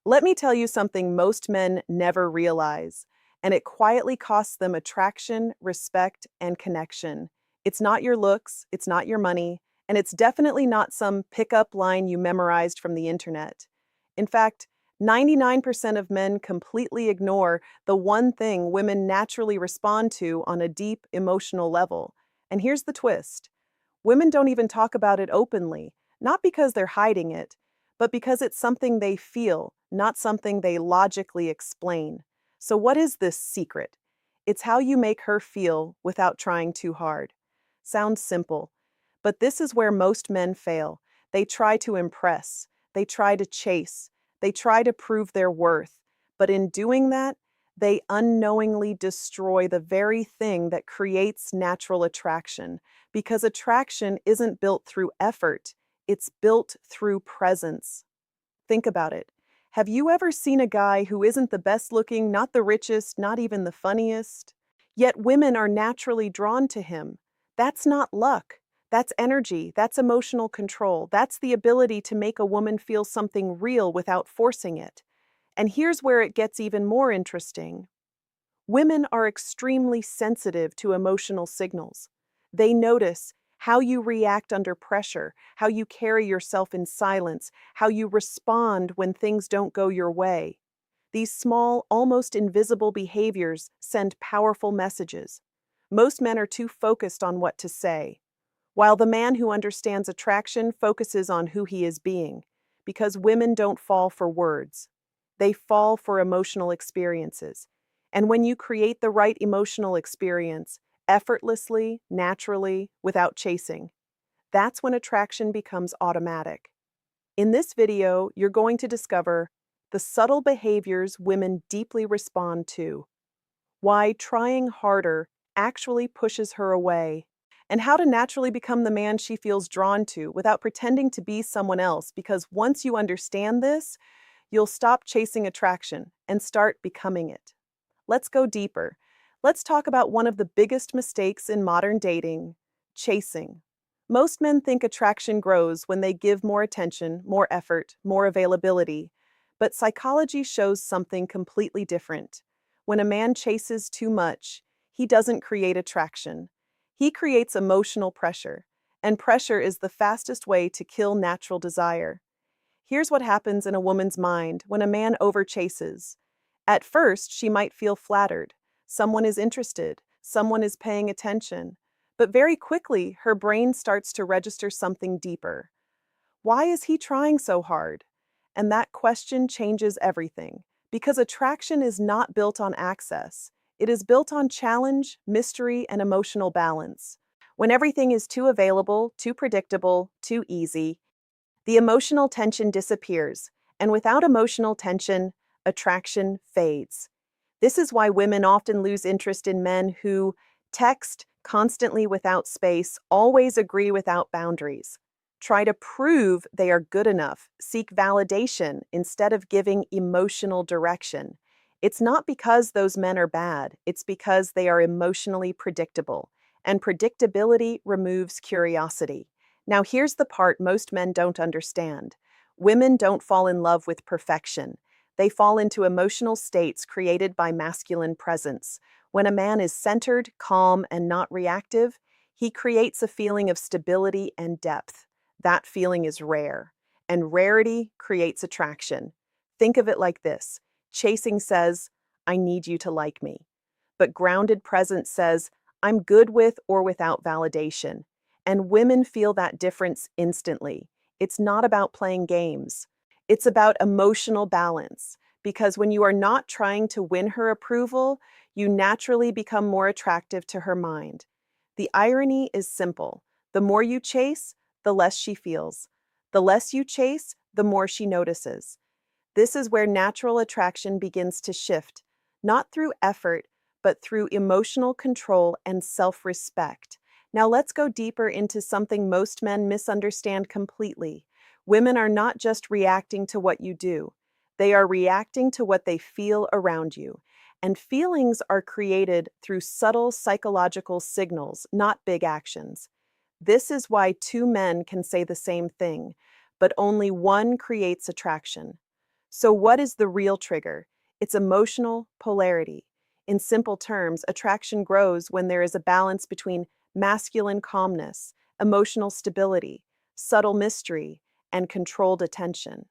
Let me tell you something most men never realize, and it quietly costs them attraction, respect, and connection. It's not your looks, it's not your money, and it's definitely not some pickup line you memorized from the internet. In fact, 99% of men completely ignore the one thing women naturally respond to on a deep emotional level. And here's the twist: women don't even talk about it openly, not because they're hiding it, but because it's something they feel, not something they logically explain. So, what is this secret? It's how you make her feel without trying too hard. Sounds simple, but this is where most men fail. They try to impress, they try to chase, they try to prove their worth. But in doing that, they unknowingly destroy the very thing that creates natural attraction, because attraction isn't built through effort, it's built through presence. Think about it. Have you ever seen a guy who isn't the best looking, not the richest, not even the funniest? Yet women are naturally drawn to him. That's not luck. That's energy. That's emotional control. That's the ability to make a woman feel something real without forcing it. And here's where it gets even more interesting. Women are extremely sensitive to emotional signals. They notice how you react under pressure, how you carry yourself in silence, how you respond when things don't go your way. These small, almost invisible behaviors send powerful messages. Most men are too focused on what to say, while the man who understands attraction focuses on who he is being, because women don't fall for words. They fall for emotional experiences. And when you create the right emotional experience, effortlessly, naturally, without chasing, that's when attraction becomes automatic. In this video, you're going to discover the subtle behaviors women deeply respond to, why trying harder actually pushes her away, and how to naturally become the man she feels drawn to without pretending to be someone else, because once you understand this, you'll stop chasing attraction and start becoming it. Let's go deeper. Let's talk about one of the biggest mistakes in modern dating: chasing. Most men think attraction grows when they give more attention, more effort, more availability. But psychology shows something completely different. When a man chases too much, he doesn't create attraction. He creates emotional pressure, and pressure is the fastest way to kill natural desire. Here's what happens in a woman's mind when a man overchases. At first, she might feel flattered. Someone is interested. Someone is paying attention. But very quickly, her brain starts to register something deeper. Why is he trying so hard? And that question changes everything, because attraction is not built on access. It is built on challenge, mystery, and emotional balance. When everything is too available, too predictable, too easy, the emotional tension disappears, and without emotional tension, attraction fades. This is why women often lose interest in men who text constantly without space, always agree without boundaries, try to prove they are good enough, seek validation instead of giving emotional direction. It's not because those men are bad, it's because they are emotionally predictable, and predictability removes curiosity. Now, here's the part most men don't understand. Women don't fall in love with perfection. They fall into emotional states created by masculine presence. When a man is centered, calm, and not reactive, he creates a feeling of stability and depth. That feeling is rare, and rarity creates attraction. Think of it like this: chasing says, I need you to like me. But grounded presence says, I'm good with or without validation. And women feel that difference instantly. It's not about playing games. It's about emotional balance. Because when you are not trying to win her approval, you naturally become more attractive to her mind. The irony is simple. The more you chase, the less she feels. The less you chase, the more she notices. This is where natural attraction begins to shift, not through effort, but through emotional control and self-respect. Now let's go deeper into something most men misunderstand completely. Women are not just reacting to what you do. They are reacting to what they feel around you. And feelings are created through subtle psychological signals, not big actions. This is why two men can say the same thing, but only one creates attraction. So, what is the real trigger? It's emotional polarity. In simple terms, attraction grows when there is a balance between masculine calmness, emotional stability, subtle mystery, and controlled attention.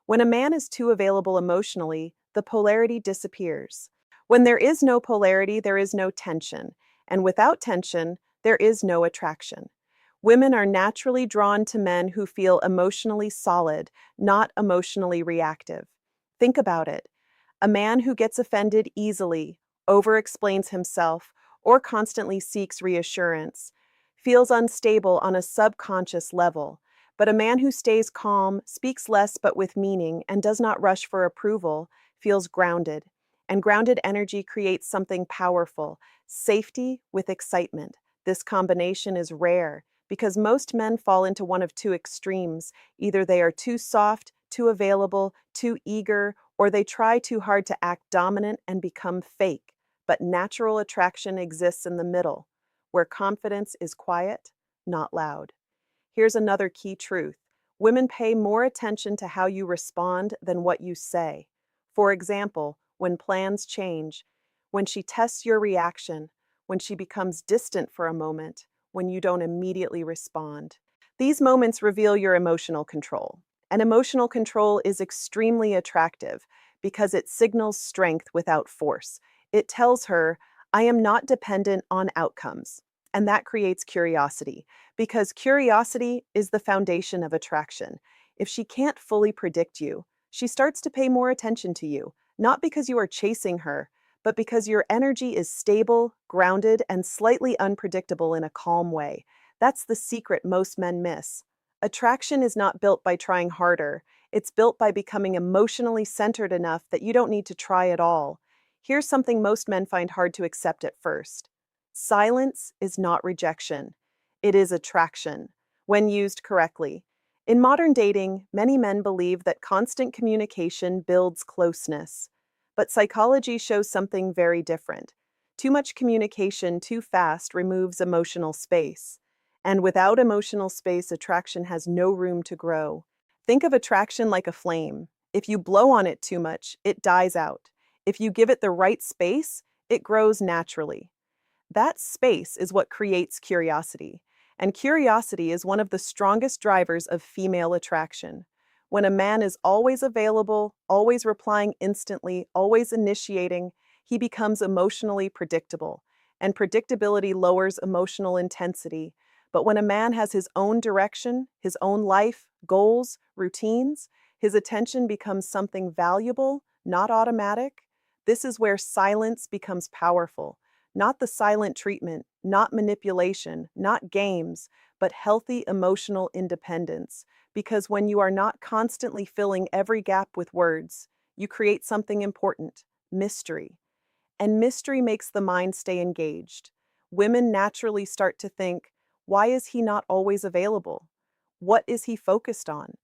When a man is too available emotionally, the polarity disappears. When there is no polarity, there is no tension. And without tension, there is no attraction. Women are naturally drawn to men who feel emotionally solid, not emotionally reactive. Think about it. A man who gets offended easily, over-explains himself, or constantly seeks reassurance feels unstable on a subconscious level. But a man who stays calm, speaks less but with meaning, and does not rush for approval feels grounded. And grounded energy creates something powerful: safety with excitement. This combination is rare because most men fall into one of two extremes. Either they are too soft, too available, too eager, or they try too hard to act dominant and become fake. But natural attraction exists in the middle, where confidence is quiet, not loud. Here's another key truth: women pay more attention to how you respond than what you say. For example, when plans change, when she tests your reaction, when she becomes distant for a moment, when you don't immediately respond. These moments reveal your emotional control. And emotional control is extremely attractive because it signals strength without force. It tells her, I am not dependent on outcomes. And that creates curiosity, because curiosity is the foundation of attraction. If she can't fully predict you, she starts to pay more attention to you, not because you are chasing her, but because your energy is stable, grounded, and slightly unpredictable in a calm way. That's the secret most men miss. Attraction is not built by trying harder. It's built by becoming emotionally centered enough that you don't need to try at all. Here's something most men find hard to accept at first. Silence is not rejection. It is attraction, when used correctly. In modern dating, many men believe that constant communication builds closeness. But psychology shows something very different. Too much communication too fast removes emotional space. And without emotional space, attraction has no room to grow. Think of attraction like a flame. If you blow on it too much, it dies out. If you give it the right space, it grows naturally. That space is what creates curiosity, and curiosity is one of the strongest drivers of female attraction. When a man is always available, always replying instantly, always initiating, he becomes emotionally predictable, and predictability lowers emotional intensity. But when a man has his own direction, his own life, goals, routines, his attention becomes something valuable, not automatic. This is where silence becomes powerful. Not the silent treatment, not manipulation, not games, but healthy emotional independence. Because when you are not constantly filling every gap with words, you create something important: mystery. And mystery makes the mind stay engaged. Women naturally start to think, why is he not always available? What is he focused on?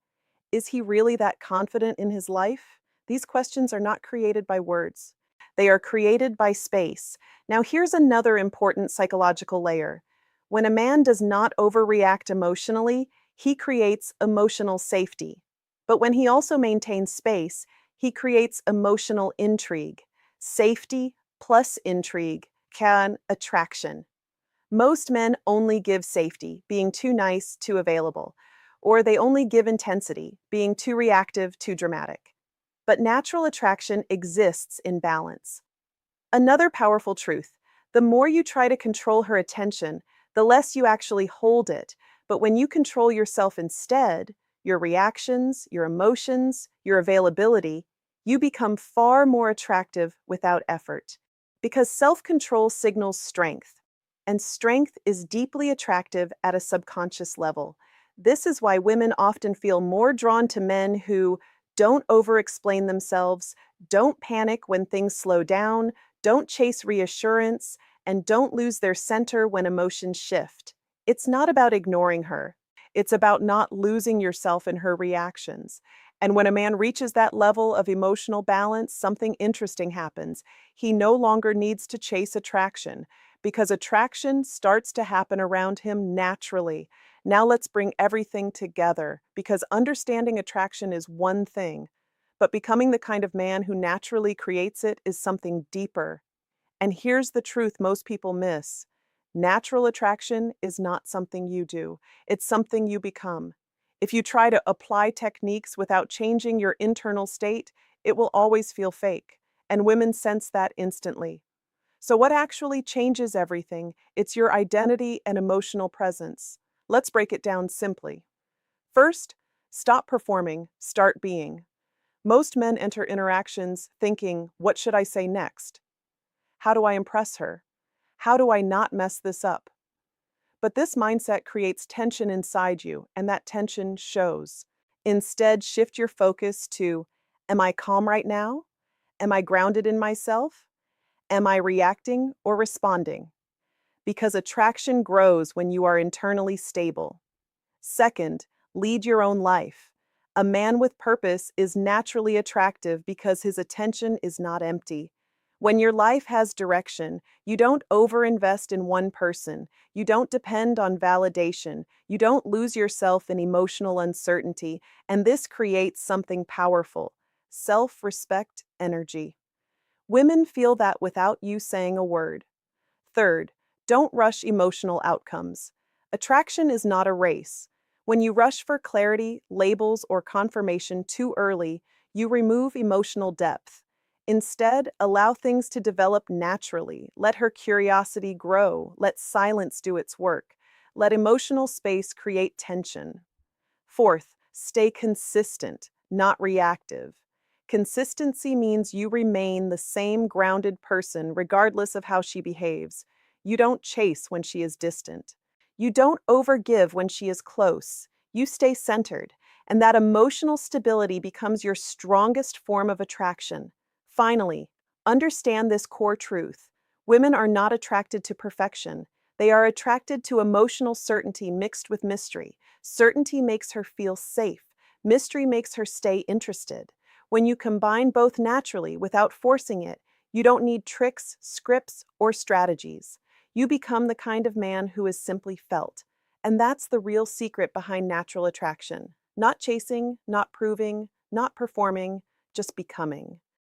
Is he really that confident in his life? These questions are not created by words. They are created by space. Now, here's another important psychological layer. When a man does not overreact emotionally, he creates emotional safety. But when he also maintains space, he creates emotional intrigue. Safety plus intrigue can attraction. Most men only give safety, being too nice, too available, or they only give intensity, being too reactive, too dramatic. But natural attraction exists in balance. Another powerful truth: the more you try to control her attention, the less you actually hold it. But when you control yourself instead, your reactions, your emotions, your availability, you become far more attractive without effort. Because self control signals strength, and strength is deeply attractive at a subconscious level. This is why women often feel more drawn to men who don't over explain themselves, don't panic when things slow down, don't chase reassurance, and don't lose their center when emotions shift. It's not about ignoring her. It's about not losing yourself in her reactions. And when a man reaches that level of emotional balance, something interesting happens. He no longer needs to chase attraction, because attraction starts to happen around him naturally. Now let's bring everything together, because understanding attraction is one thing, but becoming the kind of man who naturally creates it is something deeper. And here's the truth most people miss. Natural attraction is not something you do, it's something you become. If you try to apply techniques without changing your internal state, it will always feel fake, and women sense that instantly. So, what actually changes everything? It's your identity and emotional presence. Let's break it down simply. First, stop performing, start being. Most men enter interactions thinking, what should I say next? How do I impress her? How do I not mess this up? But this mindset creates tension inside you, and that tension shows. Instead, shift your focus to, am I calm right now? Am I grounded in myself? Am I reacting or responding? Because attraction grows when you are internally stable. Second, lead your own life. A man with purpose is naturally attractive because his attention is not empty. When your life has direction, you don't overinvest in one person, you don't depend on validation, you don't lose yourself in emotional uncertainty, and this creates something powerful: self respect energy. Women feel that without you saying a word. Third, don't rush emotional outcomes. Attraction is not a race. When you rush for clarity, labels, or confirmation too early, you remove emotional depth. Instead, allow things to develop naturally. Let her curiosity grow. Let silence do its work. Let emotional space create tension. Fourth, stay consistent, not reactive. Consistency means you remain the same grounded person regardless of how she behaves. You don't chase when she is distant. You don't overgive when she is close. You stay centered, and that emotional stability becomes your strongest form of attraction. Finally, understand this core truth. Women are not attracted to perfection. They are attracted to emotional certainty mixed with mystery. Certainty makes her feel safe. Mystery makes her stay interested. When you combine both naturally without forcing it, you don't need tricks, scripts, or strategies. You become the kind of man who is simply felt. And that's the real secret behind natural attraction. Not chasing, not proving, not performing, just becoming.